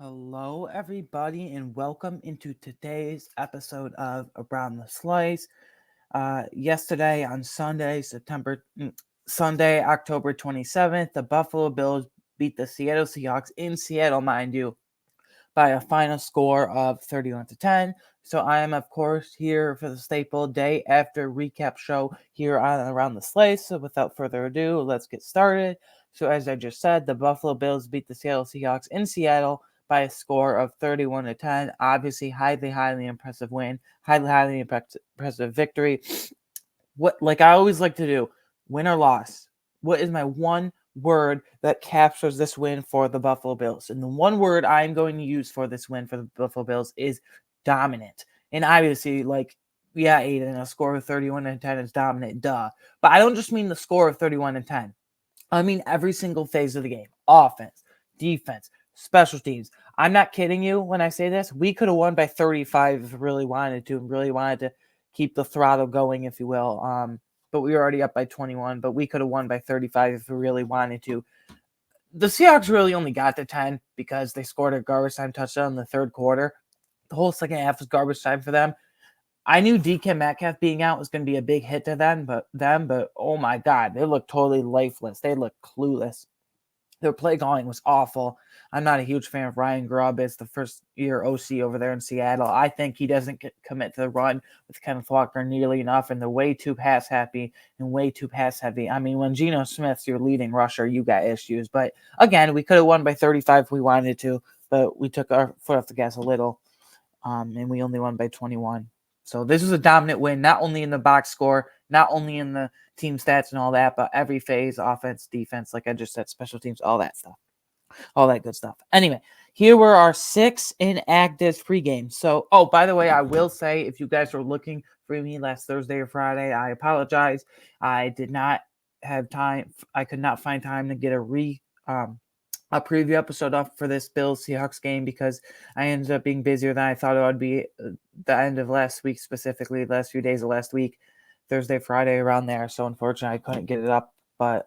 Hello, everybody, and welcome into today's episode of Around the Slice. Yesterday on Sunday, October 27th, the Buffalo Bills beat the Seattle Seahawks in Seattle, mind you, by a final score of 31-10. So I am, of course, here for the staple day after recap show here on Around the Slice. So without further ado, let's get started. So as I just said, the Buffalo Bills beat the Seattle Seahawks in Seattle by a score of 31-10. Obviously, highly impressive win, highly impressive victory. What, like I always like to do, win or loss. What is my one word that captures this win for the Buffalo Bills? And the one word I'm going to use for this win for the Buffalo Bills is dominant. And obviously, yeah, Aiden, a score of 31-10 is dominant, duh. But I don't just mean the score of 31-10. I mean every single phase of the game. Offense, defense, special teams. I'm not kidding you when I say this. We could have won by 35 if we really wanted to, and really wanted to keep the throttle going, if you will. But we were already up by 21, but we could have won by 35 if we really wanted to. The Seahawks really only got to 10 because they scored a garbage time touchdown in the third quarter. The whole second half was garbage time for them. I knew DK Metcalf being out was going to be a big hit to but oh my God, they looked totally lifeless. They looked clueless. Their play calling was awful. I'm not a huge fan of Ryan Grubb as the first year OC over there in Seattle. I think he doesn't commit to the run with Kenneth Walker nearly enough, and they're way too pass happy and way too pass heavy. I mean, when Geno Smith's your leading rusher, you got issues. But again, we could have won by 35 if we wanted to, but we took our foot off the gas a little, and we only won by 21. So this was a dominant win, not only in the box score, not only in the team stats and all that, but every phase, offense, defense, like I just said, special teams, all that stuff, all that good stuff. Anyway, here were our 6 inactive pregame. So, oh, by the way, I will say, if you guys were looking for me last Thursday or Friday, I apologize. I did not have time. I could not find time to get a preview episode up for this Bills Seahawks game because I ended up being busier than I thought it would be the end of last week, specifically the last few days of last week, Thursday, Friday, around there. So unfortunately, I couldn't get it up. But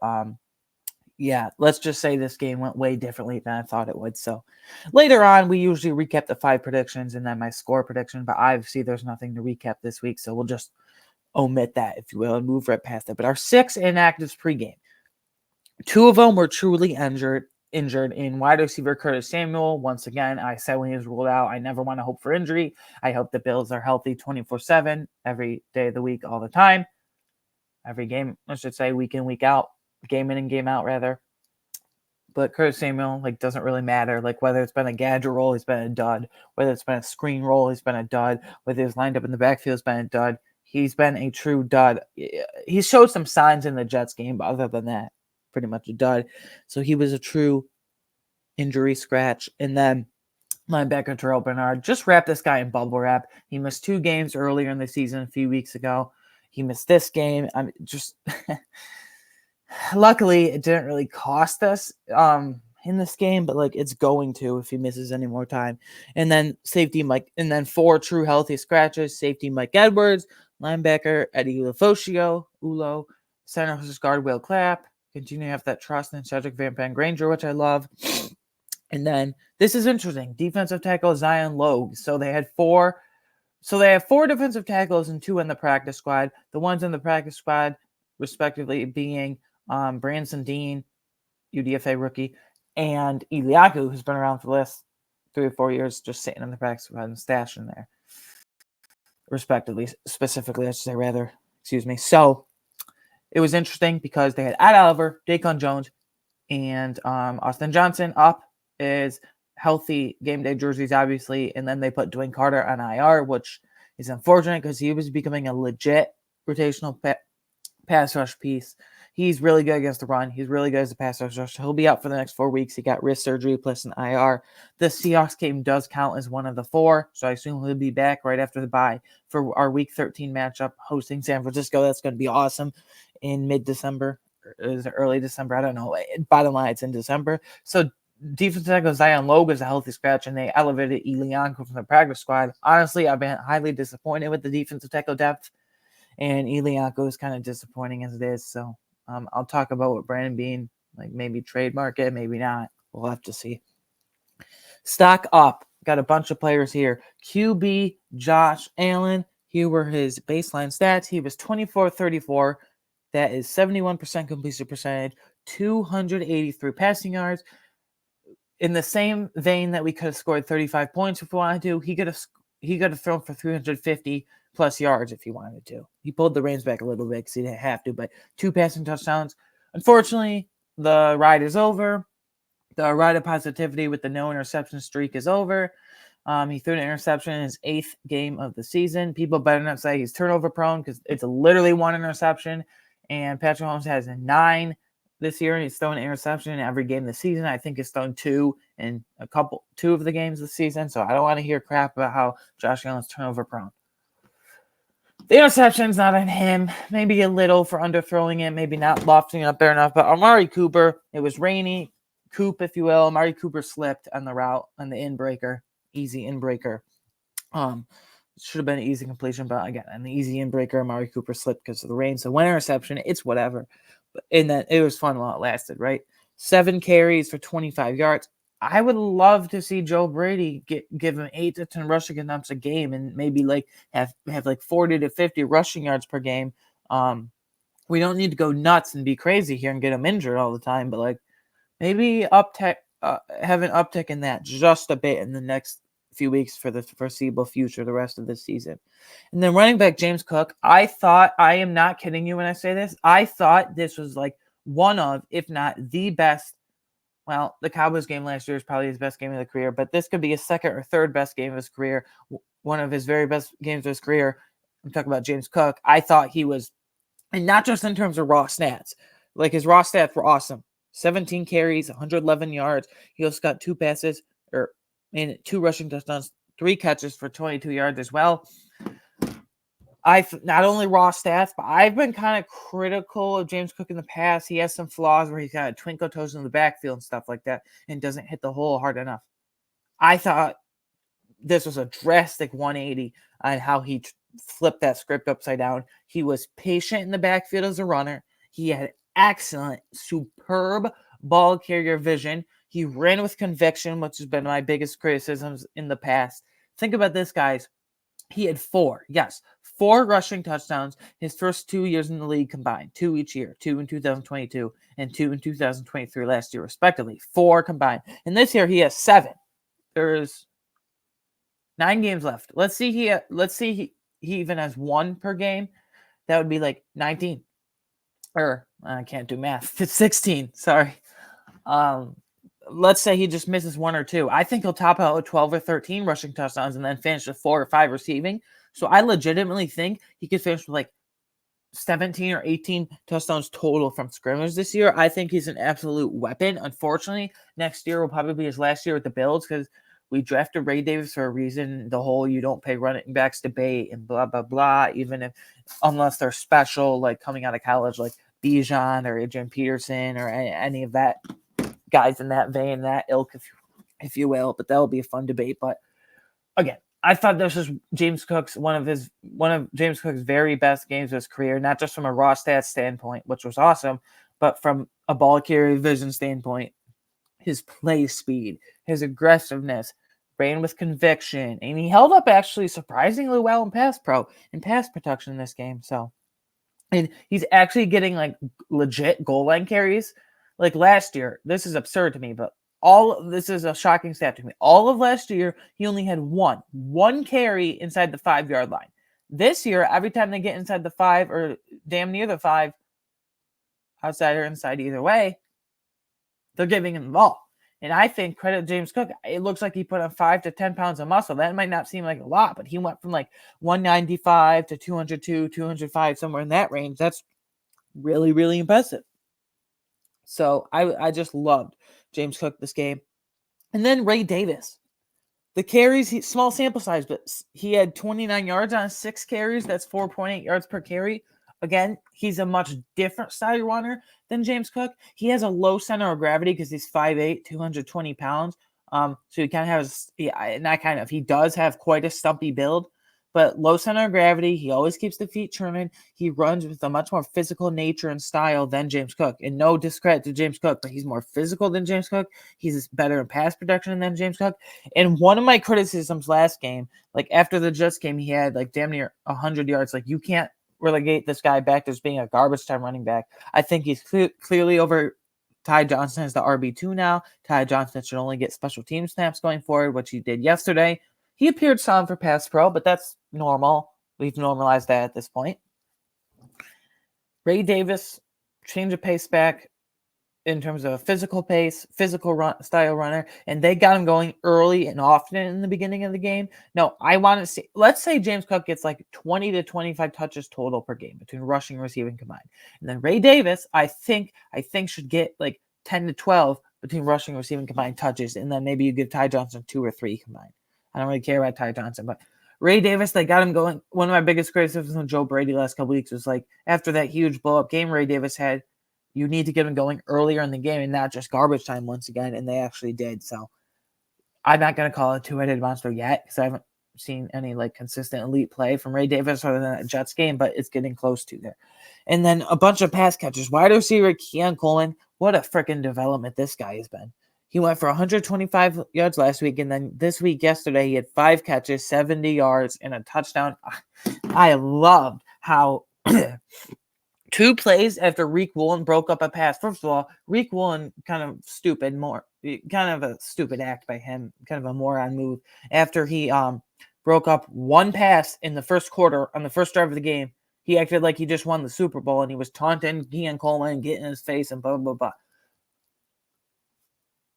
yeah, let's just say this game went way differently than I thought it would. So later on, we usually recap the 5 predictions and then my score prediction. But obviously, there's nothing to recap this week, so we'll just omit that, if you will, and move right past it. But our 6 inactives pregame. 2 of them were truly injured in wide receiver Curtis Samuel. Once again, I said when he was ruled out, I never want to hope for injury. I hope the Bills are healthy 24/7, every day of the week, all the time. Every game, I should say, week in, week out, game in and game out, rather. But Curtis Samuel, doesn't really matter. Whether it's been a gadget roll, he's been a dud. Whether it's been a screen roll, he's been a dud. Whether he's lined up in the backfield, he's been a dud. He's been a true dud. He showed some signs in the Jets game, but other than that, pretty much a dud. So he was a true injury scratch. And then linebacker Terrell Bernard, just wrap this guy in bubble wrap. He missed 2 games earlier in the season a few weeks ago. He missed this game. I mean, just luckily it didn't really cost us in this game, but it's going to if he misses any more time. And then safety Mike, and then 4 true healthy scratches. Safety Mike Edwards, linebacker Eddie Ulo, center guard Will Clapp. Continue to have that trust in Cedric Van Granger, which I love. And then this is interesting. Defensive tackle Zion Logue. So they have 4 defensive tackles and 2 in the practice squad. The ones in the practice squad, respectively, being Branson Dean, UDFA rookie, and Iliaku, who's been around for the last 3 or 4 years, just sitting in the practice squad and stashing there, respectively. Specifically, I should say, rather. Excuse me. So it was interesting because they had Ed Oliver, Daquan Jones, and Austin Johnson up is healthy game day jerseys, obviously, and then they put Dwayne Carter on IR, which is unfortunate because he was becoming a legit rotational pass rush piece. He's really good against the run. He's really good as a pass rush. He'll be out for the next 4 weeks. He got wrist surgery plus an IR. The Seahawks game does count as one of the 4, so I assume he'll be back right after the bye for our Week 13 matchup hosting San Francisco. That's going to be awesome in mid-December. Is it early December? I don't know. Bottom line, it's in December. So defensive tackle Zion Logue is a healthy scratch, and they elevated Ilianko from the practice squad. Honestly, I've been highly disappointed with the defensive tackle depth, and Ilianko is kind of disappointing as it is. So I'll talk about what Brandon Bean, maybe trade market, maybe not. We'll have to see. Stock up. Got a bunch of players here. QB Josh Allen. Here were his baseline stats. He was 24-34. That is 71% completion percentage, 283 passing yards. In the same vein that we could have scored 35 points if we wanted to, he could have thrown for 350 plus yards if he wanted to. He pulled the reins back a little bit because he didn't have to, but 2 passing touchdowns. Unfortunately, the ride is over. The ride of positivity with the no interception streak is over. He threw an interception in his 8th game of the season. People better not say he's turnover prone because it's literally 1 interception. And Patrick Mahomes has 9 this year, and he's thrown an interception in every game this season. I think he's thrown 2 in 2 of the games this season. So I don't want to hear crap about how Josh Allen's turnover prone. The interception's not on him. Maybe a little for underthrowing it, maybe not lofting it up there enough. But Amari Cooper, it was rainy. Coop, if you will. Amari Cooper slipped on the route on the in-breaker. Easy in-breaker. Should have been an easy completion, but again, an easy in-breaker. Amari Cooper slipped because of the rain. So 1 interception, it's whatever. And then it was fun while it lasted, right? 7 carries for 25 yards. I would love to see Joe Brady give him 8 to 10 rushing attempts a game and maybe like have like 40 to 50 rushing yards per game. We don't need to go nuts and be crazy here and get him injured all the time, but like maybe have an uptick in that just a bit in the next few weeks for the foreseeable future, the rest of this season. And then running back James Cook, I am not kidding you when I say this, I thought this was like one of, if not the best. Well, the Cowboys game last year is probably his best game of the career, but this could be his 2nd or 3rd best game of his career, one of his very best games of his career. I'm talking about James Cook. I thought he was, and not just in terms of raw stats, like his raw stats were awesome. 17 carries, 111 yards. He also got 2 passes, and 2 rushing touchdowns, 3 catches for 22 yards as well. Not only raw stats, but I've been kind of critical of James Cook in the past. He has some flaws where he's got a twinkle toes in the backfield and stuff like that and doesn't hit the hole hard enough. I thought this was a drastic 180 on how he flipped that script upside down. He was patient in the backfield as a runner. He had excellent, superb ball carrier vision. He ran with conviction, which has been my biggest criticisms in the past. Think about this, guys. He had 4 rushing touchdowns his first 2 years in the league combined. 2 each year. 2 in 2022 and 2 in 2023 last year, respectively. 4 combined. And this year he has 7. There's 9 games left. Let's see he even has 1 per game. That would be like 19. Or I can't do math. It's 16. Sorry. Let's say he just misses 1 or 2. I think he'll top out with 12 or 13 rushing touchdowns and then finish with 4 or 5 receiving. So I legitimately think he could finish with like 17 or 18 touchdowns total from scrimmage this year. I think he's an absolute weapon. Unfortunately, next year will probably be his last year with the Bills because we drafted Ray Davis for a reason. The whole you don't pay running backs debate and blah, blah, blah, unless they're special, like coming out of college, like Bijan or Adrian Peterson or any of that guys in that vein, that ilk, if you will. But that'll be a fun debate. But again, I thought this was James Cook's one of James Cook's very best games of his career, not just from a raw stats standpoint, which was awesome, but from a ball carrier vision standpoint. His play speed, his aggressiveness, ran with conviction, and he held up actually surprisingly well in pass protection in this game. So, and he's actually getting like legit goal line carries. Like last year, this is absurd to me, but this is a shocking stat to me. All of last year, he only had one carry inside the 5-yard line. This year, every time they get inside the 5 or damn near the 5, outside or inside either way, they're giving him the ball. And I think, credit James Cook, it looks like he put on 5 to 10 pounds of muscle. That might not seem like a lot, but he went from like 195 to 202, 205, somewhere in that range. That's really, really impressive. So I just loved James Cook this game. And then Ray Davis. The carries, small sample size, but he had 29 yards on 6 carries. That's 4.8 yards per carry. Again, he's a much different style runner than James Cook. He has a low center of gravity because he's 5'8", 220 pounds. So he kind of has, he does have quite a stumpy build, but low center of gravity. He always keeps the feet churning. He runs with a much more physical nature and style than James Cook. And no discredit to James Cook, but he's more physical than James Cook. He's better in pass protection than James Cook. And one of my criticisms last game, like after the Jets game, he had like damn near 100 yards. Like you can't relegate this guy back to just being a garbage time running back. I think he's clearly over Ty Johnson as the RB2 now. Ty Johnson should only get special team snaps going forward, which he did yesterday. He appeared solid for pass pro, but that's normal. We've normalized that at this point. Ray Davis, change of pace back in terms of a physical pace, style runner, and they got him going early and often in the beginning of the game. No, I want to see, let's say James Cook gets like 20 to 25 touches total per game between rushing and receiving combined. And then Ray Davis, I think should get like 10 to 12 between rushing and receiving combined touches, and then maybe you give Ty Johnson 2 or 3 combined. I don't really care about Ty Johnson, but Ray Davis, they got him going. One of my biggest criticisms on Joe Brady last couple weeks was like after that huge blow-up game Ray Davis had, you need to get him going earlier in the game and not just garbage time once again, and they actually did. So I'm not going to call it a two-headed monster yet because I haven't seen any like consistent elite play from Ray Davis other than that Jets game, but it's getting close to there. And then a bunch of pass catchers. Wide receiver Keon Coleman, what a freaking development this guy has been. He went for 125 yards last week, and then this week, yesterday, he had 5 catches, 70 yards, and a touchdown. I loved how 2 plays after Reek Woolen broke up a pass. First of all, Reek Woolen kind of a stupid act by him, kind of a moron move. After he broke up one pass in the first quarter on the first drive of the game, he acted like he just won the Super Bowl, and he was taunting Keon Coleman, getting in his face, and blah, blah, blah.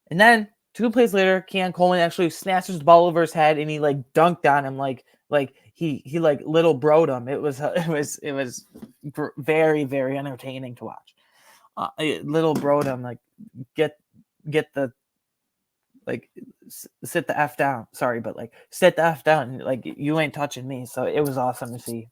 And then 2 plays later, Keon Coleman actually snatches the ball over his head, and he like dunked on him like he like little bro'd him. It was very, very entertaining to watch. Little bro'd him, like get the like sit the F down. Sorry, but like sit the F down. Like you ain't touching me. So it was awesome to see.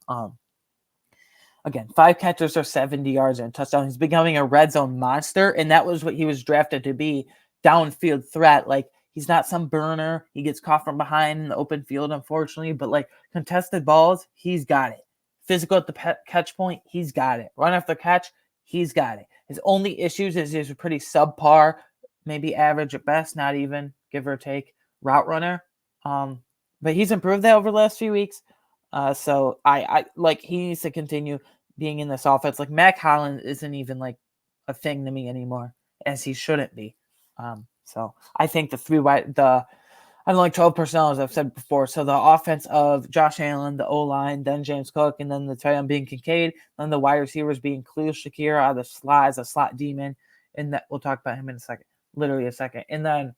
Again, 5 catches for 70 yards and a touchdown. He's becoming a red zone monster, and that was what he was drafted to be. Downfield threat. Like he's not some burner. He gets caught from behind in the open field, unfortunately, but like contested balls, he's got it. Physical at the catch point, he's got it. Run after catch, he's got it. His only issues is he's a pretty subpar, maybe average at best, not even, give or take, route runner. But he's improved that over the last few weeks. So I like he needs to continue being in this offense. Like Mac Hollins isn't even like a thing to me anymore, as he shouldn't be. So I think I don't like 12 personnel, as I've said before. So the offense of Josh Allen, the O-line, then James Cook, and then the tight end being Kincaid, then the wide receivers being Khalil Shakir out of the slot as a slot demon, and that we'll talk about him in a second, literally a second. And then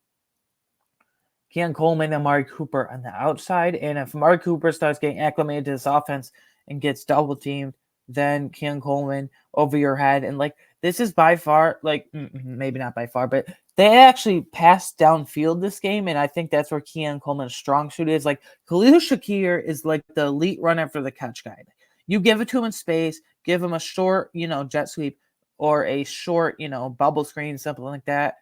Keon Coleman and Amari Cooper on the outside. And if Amari Cooper starts getting acclimated to this offense and gets double teamed, then Keon Coleman over your head. And like this is by far, like maybe not by far, but they actually passed downfield this game, and I think that's where Keon Coleman's strong suit is. Like Khalil Shakir is like the elite run after the catch guy. You give it to him in space, give him a short, jet sweep or a short, bubble screen, something like that.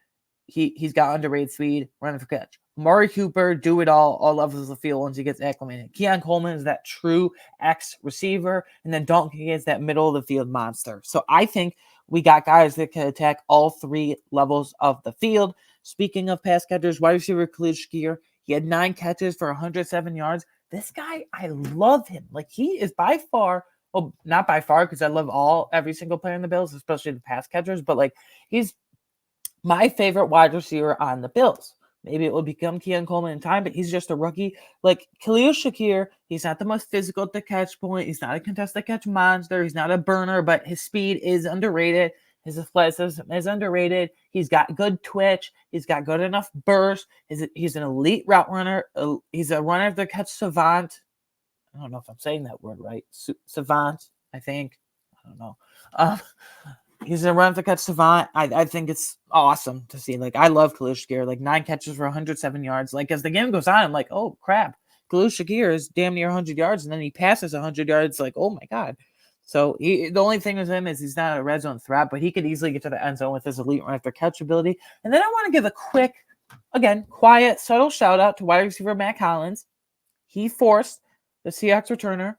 He's got underrated speed, run after catch. Amari Cooper, do it all levels of the field once he gets acclimated. Keon Coleman is that true X receiver, and then Dalton Kincaid is that middle of the field monster. So I think we got guys that can attack all 3 levels of the field. Speaking of pass catchers, wide receiver Khalil Shakir, he had 9 catches for 107 yards. This guy, I love him. Like he is by far, well, not by far because I love every single player in the Bills, especially the pass catchers, but like he's my favorite wide receiver on the Bills. Maybe it will become Keon Coleman in time, but he's just a rookie. Like Khalil Shakir, he's not the most physical at the catch point. He's not a contested catch monster. He's not a burner, but his speed is underrated. His athleticism is underrated. He's got good twitch. He's got good enough burst. He's an elite route runner. He's a runner of the catch savant. I don't know if I'm saying that word right. Savant, I think. I don't know. He's a run to catch savant. I think it's awesome to see. Like, I love Khalil Shakir. Like, 9 catches for 107 yards. Like, as the game goes on, I'm like, oh, crap. Khalil Shakir is damn near 100 yards, and then he passes 100 yards. Like, oh, my God. So, the only thing with him is he's not a red zone threat, but he could easily get to the end zone with his elite run after catch ability. And then I want to give a quick, again, quiet, subtle shout-out to wide receiver Mac Hollins. He forced the Seahawks returner,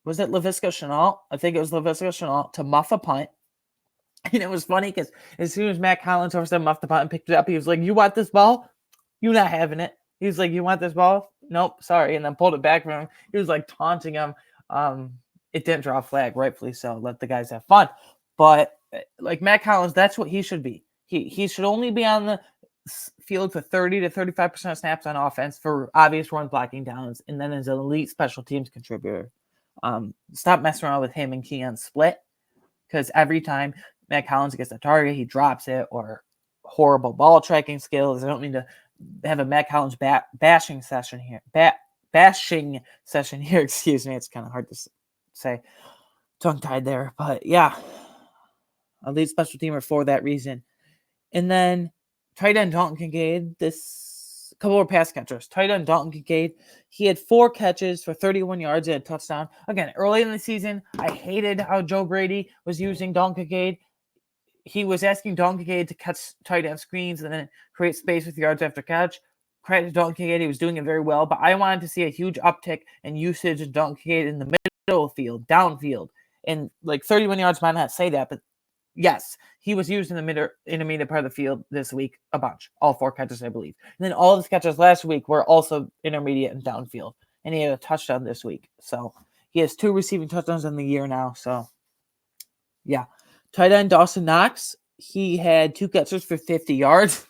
was it Laviska Shenault? I think it was Laviska Shenault to muff a punt. And it was funny because as soon as Matt Collins over muffed the punt and picked it up, he was like, "You want this ball? You're not having it." He was like, "You want this ball? Nope, sorry." And then pulled it back from him. He was like taunting him. It didn't draw a flag, rightfully so. Let the guys have fun. But like Matt Collins, that's what he should be. He should only be on the field for 30 to 35% snaps on offense for obvious run blocking downs, and then as an elite special teams contributor. Stop messing around with him and Keon split, because every time Matt Collins gets a target, he drops it, or horrible ball tracking skills. I don't mean to have a Matt Collins bashing session here. Bashing session here, excuse me. It's kind of hard to say. Tongue-tied there. But yeah, elite special teamer for that reason. And then tight end Dalton Kincaid, this couple of pass catchers. Tight end Dalton Kincaid, he had 4 catches for 31 yards and a touchdown. Again, early in the season, I hated how Joe Brady was using Dalton Kincaid. He was asking Dalton Kincaid to catch tight end screens and then create space with yards after catch. Credit to Dalton Kincaid, he was doing it very well, but I wanted to see a huge uptick in usage of Dalton Kincaid in the middle field, downfield. And like 31 yards might not say that, but yes, he was used in the intermediate part of the field this week a bunch. All 4 catches, I believe. And then all of his catches last week were also intermediate and downfield. And he had a touchdown this week. So he has 2 receiving touchdowns in the year now. So yeah. Tight end Dawson Knox, he had 2 catches for 50 yards.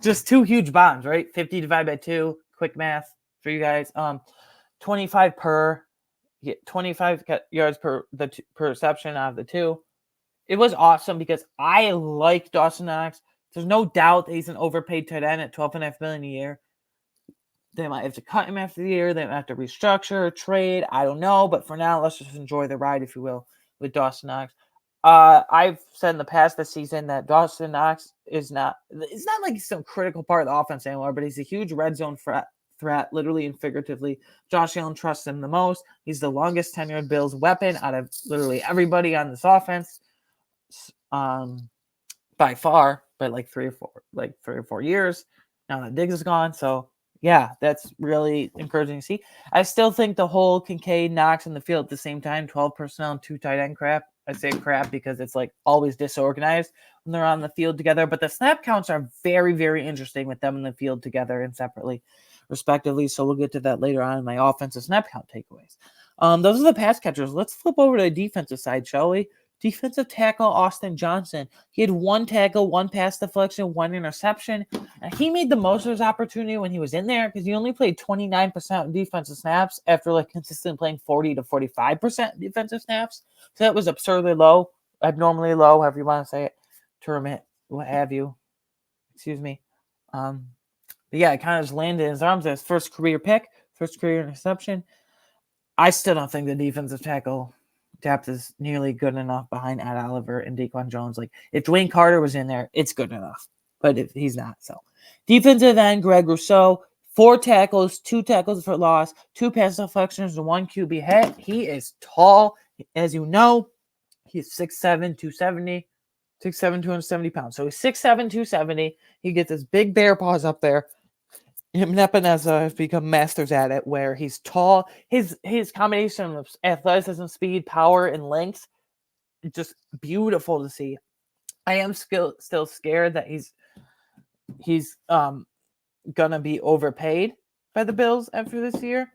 Just 2 huge bombs, right? 50 divided by 2. Quick math for you guys. 25 yards per reception out of the 2. It was awesome because I like Dawson Knox. There's no doubt that he's an overpaid tight end at $12.5 million a year. They might have to cut him after the year. They might have to restructure, trade. I don't know. But for now, let's just enjoy the ride, if you will, with Dawson Knox. I've said in the past this season that Dawson Knox it's not like he's some critical part of the offense anymore, but he's a huge red zone threat, literally and figuratively. Josh Allen trusts him the most. He's the longest tenured Bills weapon out of literally everybody on this offense, by far, by like 3 or 4 years. Now that Diggs is gone, so yeah, that's really encouraging to see. I still think the whole Kincaid, Knox in the field at the same time, 12 personnel and 2 tight end crap. I say crap because it's like always disorganized when they're on the field together. But the snap counts are very, very interesting with them in the field together and separately, respectively. So we'll get to that later on in my offensive snap count takeaways. Those are the pass catchers. Let's flip over to the defensive side, shall we? Defensive tackle Austin Johnson. He had 1 tackle, 1 pass deflection, 1 interception. And he made the most of his opportunity when he was in there because he only played 29% of defensive snaps after like consistently playing 40 to 45% defensive snaps. So that was absurdly low, abnormally low, however you want to say it, term it, what have you. Excuse me. But yeah, it kind of just landed in his arms as first career pick, first career interception. I still don't think the defensive tackle depth is nearly good enough behind Ed Oliver and Daquan Jones. Like, if Dwayne Carter was in there, it's good enough. But if he's not, so. Defensive end, Greg Rousseau, 4 tackles, 2 tackles for loss, 2 pass deflections, and 1 QB hit. He is tall. As you know, he's 6'7", 270. 6'7", 270 pounds. So he's 6'7", 270. He gets his big bear paws up there. Him and Epineza have become masters at it, where he's tall. His combination of athleticism, speed, power, and length, just beautiful to see. I am still scared that he's gonna be overpaid by the Bills after this year.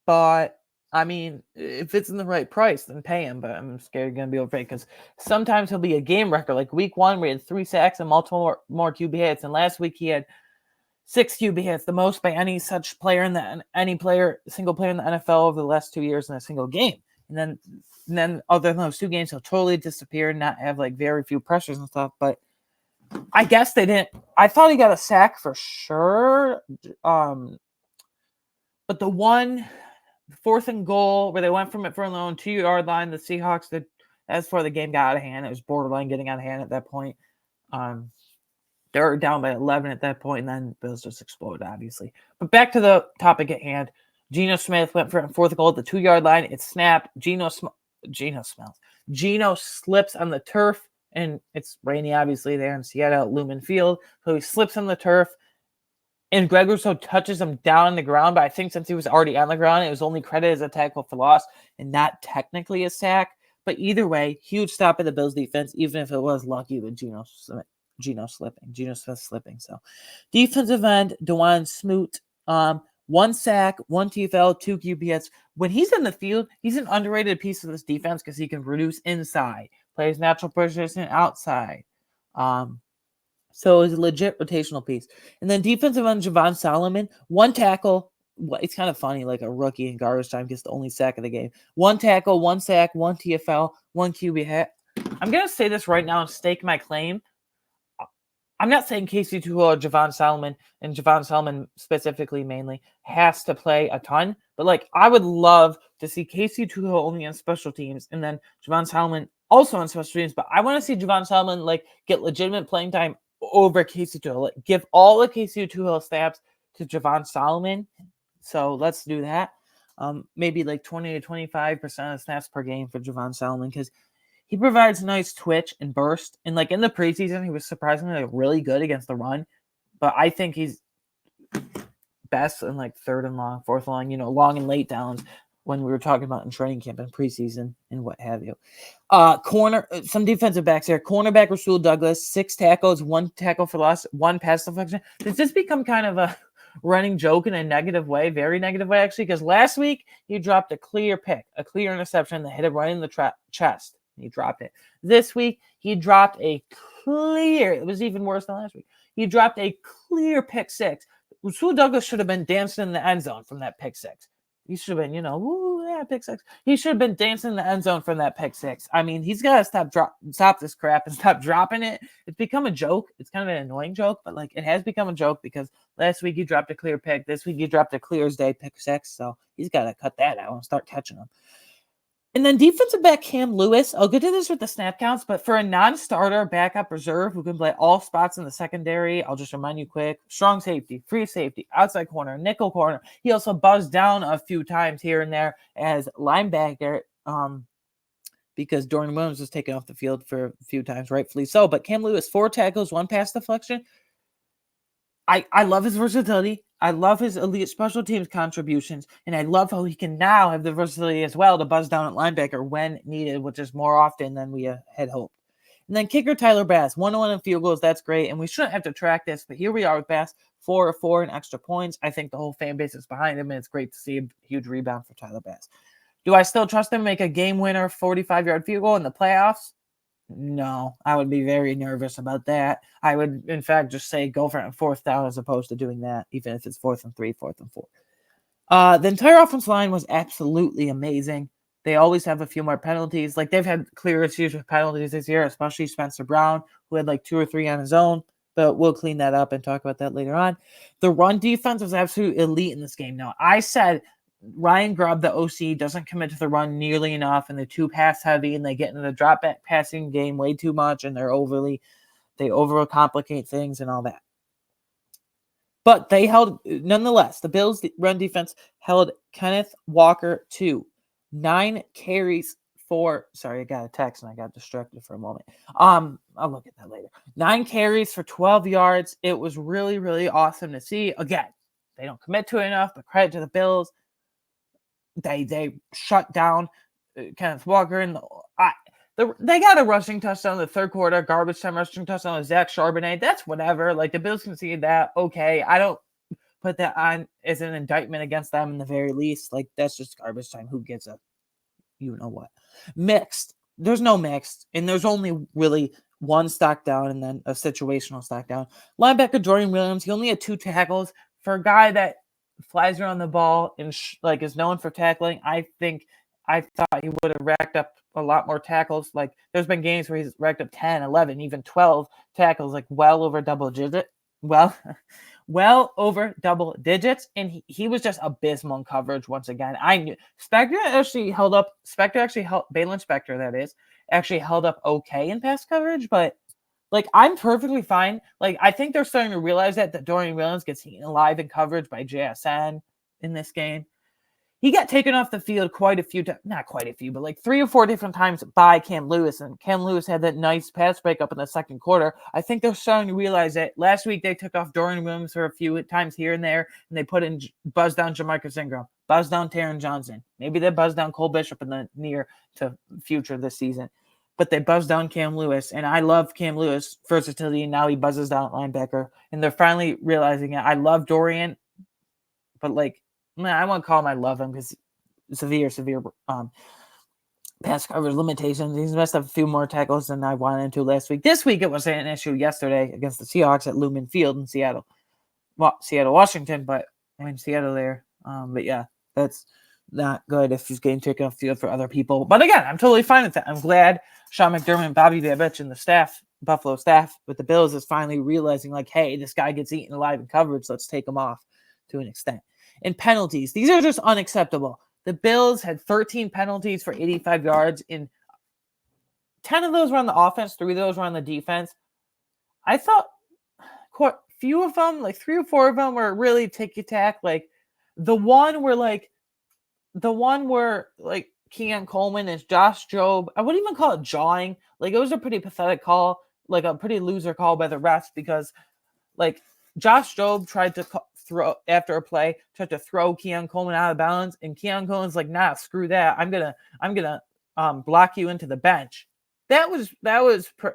But I mean, if it's in the right price, then pay him. But I'm scared he's gonna be overpaid because sometimes he'll be a game wrecker. Like week 1, we had 3 sacks and multiple more QB hits, and last week he had 6 QB hits, the most by any such player single player in the NFL over the last 2 years in a single game. And then other than those 2 games, he'll totally disappear and not have like very few pressures and stuff. But I guess they didn't. I thought he got a sack for sure. But the 4th and goal where they went from it for a lone 2-yard line, the Seahawks, as far the game got out of hand, it was borderline getting out of hand at that point. They were down by 11 at that point, and then Bills just exploded, obviously. But back to the topic at hand. Geno Smith went for a 4th goal at the 2-yard line. It snapped. Geno slips on the turf, and it's rainy, obviously, there in Seattle at Lumen Field. So he slips on the turf. and Greg Rousseau touches him down on the ground, but I think since he was already on the ground, it was only credited as a tackle for loss and not technically a sack. But either way, huge stop at the Bills defense, even if it was lucky with Geno Smith slipping. So defensive end, DeJuan Smoot, 1 sack, 1 TFL, 2 QB. When he's in the field, he's an underrated piece of this defense because he can produce inside, plays natural position outside. So it's a legit rotational piece. And then defensive end, Javon Solomon, 1 tackle. It's kind of funny, like a rookie in garbage time gets the only sack of the game. 1 tackle, 1 sack, 1 TFL, 1 QB hit. I'm going to say this right now and stake my claim. I'm not saying Casey Tuhill or Javon Solomon, and Javon Solomon specifically mainly, has to play a ton. But, like, I would love to see Casey Tuhill only on special teams and then Javon Solomon also on special teams. But I want to see Javon Solomon, like, get legitimate playing time over Casey Tuhill. Like, give all the Casey Tuhill snaps to Javon Solomon. So let's do that. Maybe like 20 to 25% of snaps per game for Javon Solomon because he provides nice twitch and burst. And like in the preseason, he was surprisingly like really good against the run. But I think he's best in like 3rd and long, 4th long, long and late downs when we were talking about in training camp and preseason and what have you. Corner, some defensive backs here. Cornerback Rasul Douglas, 6 tackles, 1 tackle for loss, 1 pass deflection. Does this become kind of a running joke in a negative way, very negative way actually? Because last week he dropped a clear pick, a clear interception that hit him right in the chest. He dropped it. This week he dropped a clear. It was even worse than last week. He dropped a clear pick 6. Rasul Douglas should have been dancing in the end zone from that pick 6. He should have been, woo, yeah, pick 6. He should have been dancing in the end zone from that pick 6. I mean, he's got to stop this crap and stop dropping it. It's become a joke. It's kind of an annoying joke, but like it has become a joke because last week he dropped a clear pick. This week he dropped a clear as day pick 6. So he's got to cut that out and start catching them. And then defensive back Cam Lewis. I'll get to this with the snap counts, but for a non-starter backup reserve who can play all spots in the secondary, I'll just remind you quick, strong safety, free safety, outside corner, nickel corner. He also buzzed down a few times here and there as linebacker because Dorian Williams was taken off the field for a few times, rightfully so. But Cam Lewis, 4 tackles, 1 pass deflection. I love his versatility. I love his elite special teams contributions, and I love how he can now have the versatility as well to buzz down at linebacker when needed, which is more often than we had hoped. And then kicker Tyler Bass, 1-1 in field goals. That's great, and we shouldn't have to track this, but here we are with Bass, 4-4 in extra points. I think the whole fan base is behind him, and it's great to see a huge rebound for Tyler Bass. Do I still trust him to make a game-winner 45-yard field goal in the playoffs? No, I would be very nervous about that. I would, in fact, just say go for it on 4th down as opposed to doing that, even if it's 4th and 3, 4th and 4. The entire offensive line was absolutely amazing. They always have a few more penalties. Like, they've had clear issues with penalties this year, especially Spencer Brown, who had like 2 or 3 on his own. But we'll clean that up and talk about that later on. The run defense was absolutely elite in this game. Now, I said Ryan Grubb, the OC, doesn't commit to the run nearly enough, and they're too pass heavy, and they get into the drop back passing game way too much, and they overcomplicate things and all that. But they nonetheless, the Bills' run defense held Kenneth Walker to 9 carries for. Sorry, I got a text and I got distracted for a moment. I'll look at that later. 9 carries for 12 yards. It was really, really awesome to see. Again, they don't commit to it enough, but credit to the Bills. They shut down Kenneth Walker, and they got a rushing touchdown in the 3rd quarter, garbage time rushing touchdown with Zach Charbonnet. That's whatever. Like, the Bills conceded that. Okay, I don't put that on as an indictment against them in the very least. Like, that's just garbage time. Who gets a what? Mixed. There's no mixed, and there's only really one stock down and then a situational stock down. Linebacker Dorian Williams, he only had 2 tackles. For a guy that flies around the ball and is known for tackling, I thought he would have racked up a lot more tackles. Like, there's been games where he's racked up 10, 11, even 12 tackles, like well over double digits, and he was just abysmal in coverage once again. I knew Balin Spector, that is, actually held up okay in pass coverage, but like, I'm perfectly fine. Like, I think they're starting to realize that Dorian Williams gets eaten alive in coverage by JSN in this game. he got taken off the field quite a few times, not quite a few, but like 3 or 4 different times by Cam Lewis. And Cam Lewis had that nice pass breakup in the second quarter. I think they're starting to realize that. Last week they took off Dorian Williams for a few times here and there, and they put in buzz down Jamarcus Ingram, buzz down Taron Johnson. Maybe they buzz down Cole Bishop in the near to future this season. But they buzz down Cam Lewis, and I love Cam Lewis' versatility, and now he buzzes down linebacker. And they're finally realizing it. I love Dorian, but like, I won't call him I love him because severe pass coverage limitations. He's messed up a few more tackles than I wanted him to last week. This week it was an issue yesterday against the Seahawks at Lumen Field in Seattle. Well, Seattle, Washington, but I'm in Seattle there. But yeah, that's not good if he's getting taken off the field for other people. But again, I'm totally fine with that. I'm glad Sean McDermott, Bobby Babich, and the staff, Buffalo staff with the Bills is finally realizing like, hey, this guy gets eaten alive in coverage. Let's take him off to an extent. And penalties, these are just unacceptable. The Bills had 13 penalties for 85 yards. In 10 of those were on the offense, 3 of those were on the defense. I thought quite few of them, like 3 or 4 of them, were really ticky-tack. Like the one where Keon Coleman and Josh Jobe, I wouldn't even call it jawing. Like it was a pretty pathetic call, like a pretty loser call by the refs because like Josh Jobe tried to throw after a play, tried to throw Keon Coleman out of bounds, and Keon Coleman's like, nah, screw that. I'm gonna block you into the bench. That was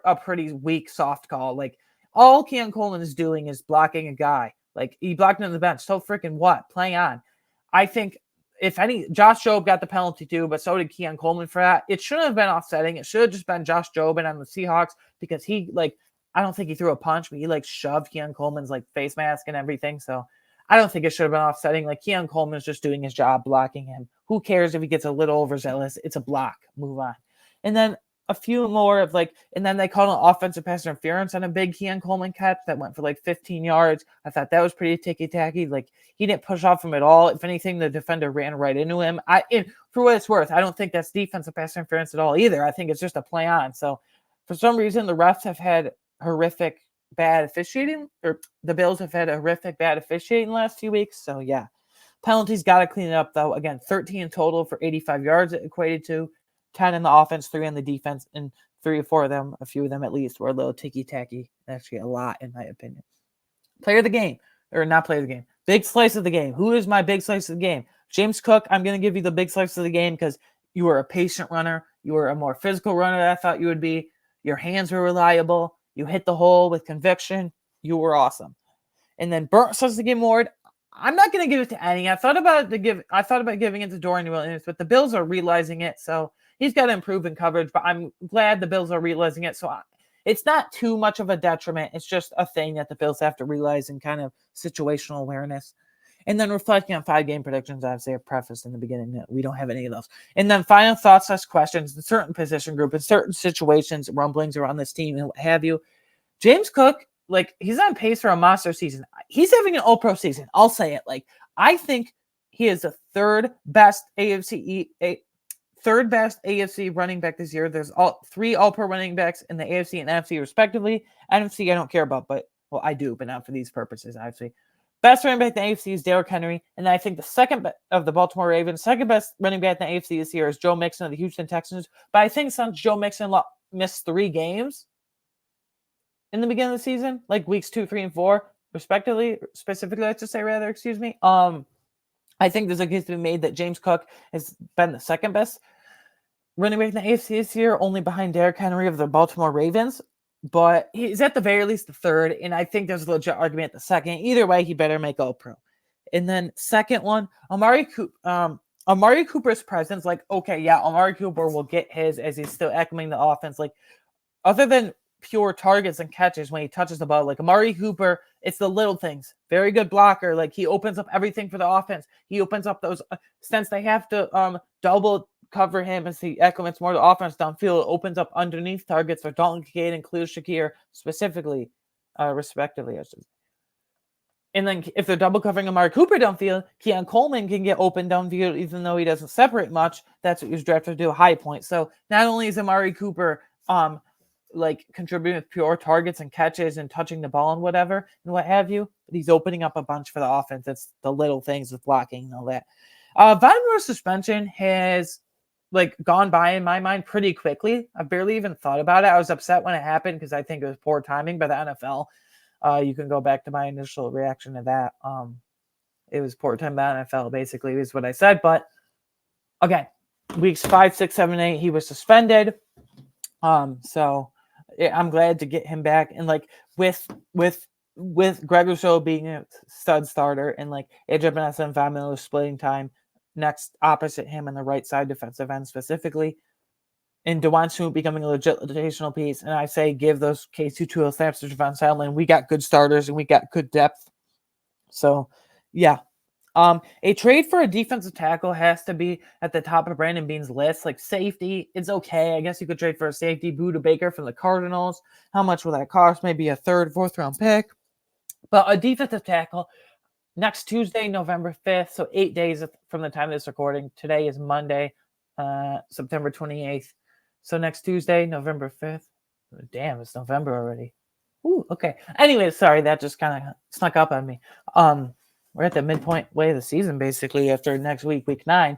a pretty weak soft call. Like all Keon Coleman is doing is blocking a guy. Like he blocked him on the bench. So freaking what? Playing on. I think if any, Josh Jobe got the penalty too, but so did Keon Coleman for that. It shouldn't have been offsetting. It should have just been Josh Jobe and on the Seahawks because he I don't think he threw a punch, but he shoved Keon Coleman's face mask and everything. So I don't think it should have been offsetting. Like Keon Coleman is just doing his job, blocking him. Who cares if he gets a little overzealous? It's a block. Move on. And then a few more of and then they called an offensive pass interference on a big Keon Coleman catch that went for 15 yards. I thought that was pretty ticky-tacky. He didn't push off him at all. If anything, the defender ran right into him. For what it's worth, I don't think that's defensive pass interference at all either. I think it's just a play on. So for some reason, the refs have had horrific bad officiating, or the Bills have had horrific bad officiating the last few weeks. So yeah, penalties got to clean it up though. Again, 13 in total for 85 yards it equated to. 10 in the offense, 3 on the defense, and 3 or 4 of them, a few of them at least, were a little ticky-tacky. Actually, a lot, in my opinion. Player of the game, or not player of the game. Big slice of the game. Who is my big slice of the game? James Cook, I'm going to give you the big slice of the game because you were a patient runner. You were a more physical runner than I thought you would be. Your hands were reliable. You hit the hole with conviction. You were awesome. And then Burnt slice of the game award, I'm not going to give it to any. I thought about giving it to Dorian Williams, but the Bills are realizing it, so he's got to improve in coverage, but I'm glad the Bills are realizing it. So it's not too much of a detriment. It's just a thing that the Bills have to realize in kind of situational awareness. And then reflecting on 5-game predictions, obviously I prefaced in the beginning that we don't have any of those. And then final thoughts, questions in certain position group, in certain situations, rumblings around this team, and what have you. James Cook, he's on pace for a monster season. He's having an all-pro season. I'll say it. I think he is the third best AFC running back this year. There's 3 all-pro running backs in the AFC and NFC respectively. NFC I don't care about, but I do, but not for these purposes, obviously. Best running back in the AFC is Derrick Henry, and I think the second of the Baltimore Ravens, second best running back in the AFC this year is Joe Mixon of the Houston Texans. But I think since Joe Mixon missed 3 games in the beginning of the season, weeks 2, 3, and 4, specifically, let's just say rather, excuse me. I think there's a case to be made that James Cook has been the second best running back in the AFC this year, only behind Derrick Henry of the Baltimore Ravens. But he's at the very least the third, and I think there's a legit argument at the second. Either way, he better make All-Pro. And then second one, Amari Cooper's presence, Amari Cooper will get his as he's still echoing the offense. Other than pure targets and catches when he touches the ball, Amari Cooper, it's the little things. Very good blocker. He opens up everything for the offense. He opens up those since they have to double cover him as he echoes more of the offense downfield. It opens up underneath targets for Dalton Kincaid and Khalil Shakir specifically, respectively. And then if they're double covering Amari Cooper downfield, Keon Coleman can get open downfield even though he doesn't separate much. That's what he was drafted to do, a high point. So not only is Amari Cooper contributing with pure targets and catches and touching the ball and whatever and what have you, but he's opening up a bunch for the offense. It's the little things with blocking and all that. Von Miller's suspension has gone by in my mind pretty quickly. I barely even thought about it. I was upset when it happened because I think it was poor timing by the NFL. You can go back to my initial reaction to that. It was poor time by the NFL, basically, is what I said. But again, weeks 5, 6, 7, 8, he was suspended. So I'm glad to get him back. And with Greg Rousseau being a stud starter and AJ Vanessa and Von Miller splitting time next opposite him on the right side defensive end specifically, and DeJuan Smoot becoming a legit rotational piece, and I say give those K2 snaps to Javon Sadler, and we got good starters and we got good depth. So, yeah. A trade for a defensive tackle has to be at the top of Brandon Beane's list. Safety, it's okay. I guess you could trade for a safety, Budda Baker from the Cardinals. How much will that cost? Maybe a 3rd, 4th round pick. But a defensive tackle, next Tuesday, November 5th, so 8 days from the time of this recording. Today is Monday, September 28th. So next Tuesday, November 5th. Damn, it's November already. Ooh, okay. Anyway, sorry, that just kind of snuck up on me. We're at the midpoint way of the season, basically, after next week, week 9.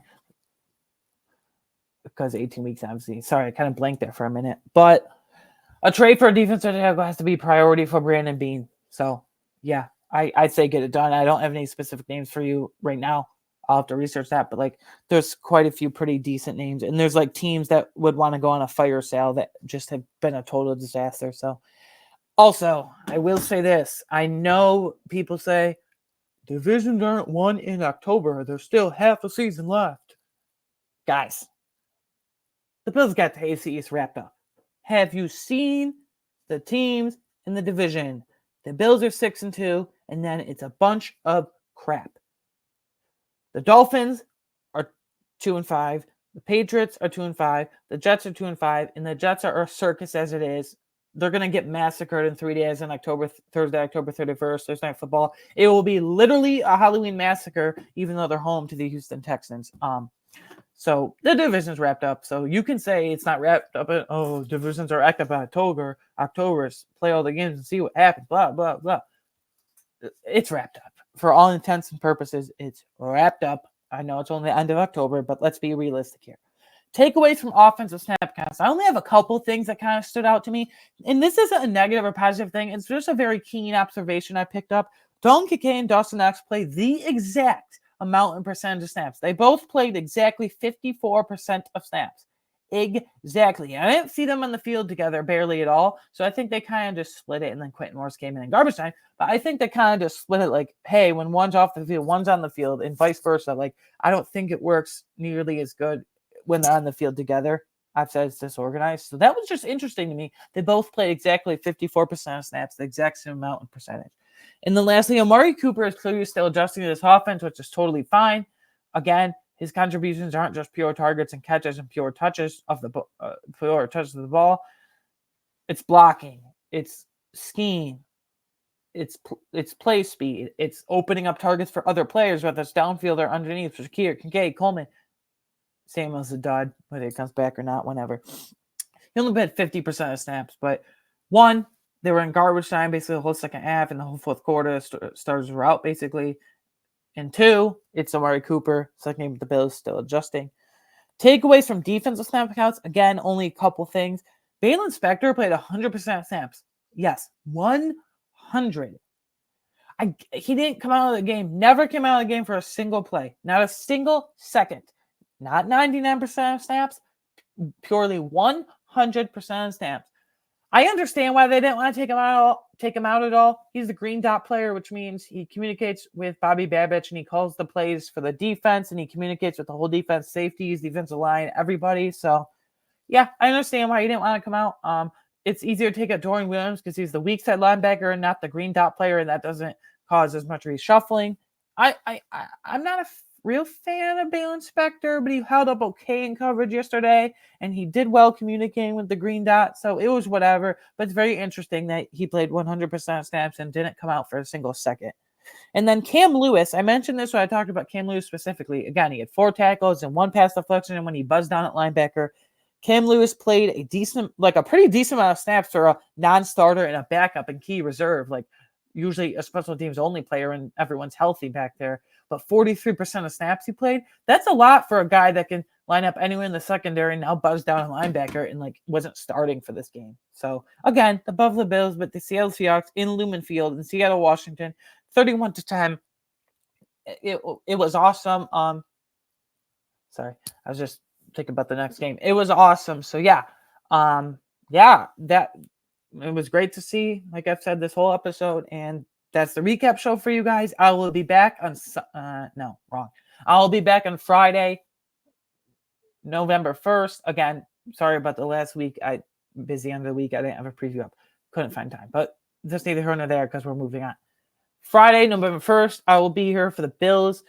Because 18 weeks, obviously. Sorry, I kind of blanked there for a minute. But a trade for a defensive tackle has to be priority for Brandon Beane. So, yeah, I'd say get it done. I don't have any specific names for you right now. I'll have to research that. But, there's quite a few pretty decent names. And there's, teams that would want to go on a fire sale that just have been a total disaster. So, also, I will say this. I know people say, divisions aren't won in October. There's still half a season left. Guys, the Bills got the AC East wrapped up. Have you seen the teams in the division? The Bills are 6-2, and then it's a bunch of crap. The Dolphins are 2-5. The Patriots are 2-5. The Jets are 2-5, and the Jets are a circus as it is. They're going to get massacred in 3 days on Thursday, October 31st, Thursday Night Football. It will be literally a Halloween massacre, even though they're home to the Houston Texans. So the division's wrapped up. So you can say it's not wrapped up. Divisions are wrapped up in October. October's play all the games and see what happens. Blah, blah, blah. It's wrapped up. For all intents and purposes, it's wrapped up. I know it's only the end of October, but let's be realistic here. Takeaways from offensive snap counts. I only have a couple things that kind of stood out to me. And this isn't a negative or positive thing. It's just a very keen observation I picked up. Dalton Kincaid and Dawson Knox played the exact amount and percentage of snaps. They both played exactly 54% of snaps. Exactly. I didn't see them on the field together barely at all. So I think they kind of just split it, and then Quentin Morris came in garbage time. But I think they kind of just split it hey, when one's off the field, one's on the field, and vice versa. I don't think it works nearly as good when they're on the field together. I've said it's disorganized. So that was just interesting to me. They both played exactly 54% of snaps, the exact same amount in percentage. And then lastly, Amari Cooper is clearly still adjusting to this offense, which is totally fine. Again, his contributions aren't just pure targets and catches and pure touches of the ball. It's blocking. It's scheme. It's play speed. It's opening up targets for other players, whether it's downfield or underneath. Shakir, Kincaid, Coleman. Same as a dud, whether it comes back or not, whenever. He only played 50% of snaps, but one, they were in garbage time basically the whole second half and the whole fourth quarter. Starters were out basically. And two, it's Amari Cooper. Second game with the Bills, still adjusting. Takeaways from defensive snap counts. Again, only a couple things. Balen Spector played 100% of snaps. Yes, 100. He didn't come out of the game. Never came out of the game for a single play. Not a single second. Not 99% of snaps. Purely 100% of snaps. I understand why they didn't want to take him out at all. He's the green dot player, which means he communicates with Bobby Babich and he calls the plays for the defense and he communicates with the whole defense, safeties, defensive line, everybody. So, yeah, I understand why he didn't want to come out. It's easier to take out Dorian Williams because he's the weak side linebacker and not the green dot player, and that doesn't cause as much reshuffling. I'm not a real fan of Balen Spector, but he held up okay in coverage yesterday, and he did well communicating with the green dot, so it was whatever. But it's very interesting that he played 100% of snaps and didn't come out for a single second. And then Cam Lewis, I mentioned this when I talked about Cam Lewis specifically. Again, he had 4 tackles and 1 pass deflection, and when he buzzed down at linebacker, Cam Lewis played a pretty decent amount of snaps for a non-starter and a backup and key reserve. usually a special teams only player and everyone's healthy back there. But 43% of snaps he played, that's a lot for a guy that can line up anywhere in the secondary, now buzz down a linebacker and wasn't starting for this game. So again, the Buffalo Bills, but the Seattle Seahawks in Lumen Field in Seattle, Washington, 31-10. It was awesome. Sorry, I was just thinking about the next game. It was awesome. So yeah, that it was great to see. Like I've said this whole episode, and that's the recap show for you guys. I will be back on I'll be back on Friday, November 1st. Again, sorry about the last week. I busy end of the week. I didn't have a preview up. Couldn't find time. But just neither here nor there because we're moving on. Friday, November 1st, I will be here for the Bills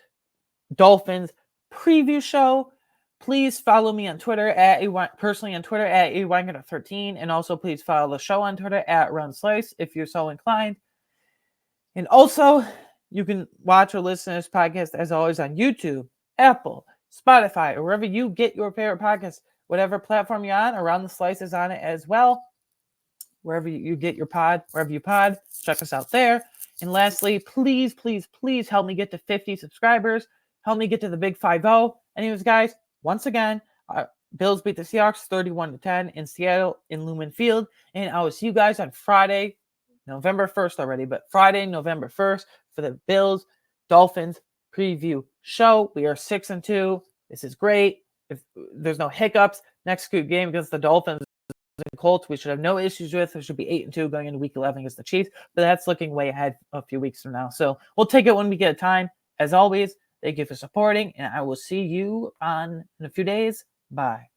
Dolphins preview show. Please follow me on Twitter personally on Twitter at @AWagner13, and also please follow the show on Twitter at @RunSlice if you're so inclined. And also, you can watch or listen to this podcast as always on YouTube, Apple, Spotify, or wherever you get your favorite podcasts. Whatever platform you're on, Around the Slice is on it as well. Wherever you get your pod, wherever you pod, check us out there. And lastly, please, please, please help me get to 50 subscribers. Help me get to the big 5-0. Anyways, guys, once again, Bills beat the Seahawks 31-10 in Seattle in Lumen Field. And I will see you guys on Friday, November 1st already, but Friday, November 1st for the Bills Dolphins preview show. We are 6-2. This is great. If there's no hiccups, next good game against the Dolphins and Colts, we should have no issues with. We should be 8-2 going into week 11 against the Chiefs, but that's looking way ahead a few weeks from now. So we'll take it when we get a time. As always, thank you for supporting, and I will see you in a few days. Bye.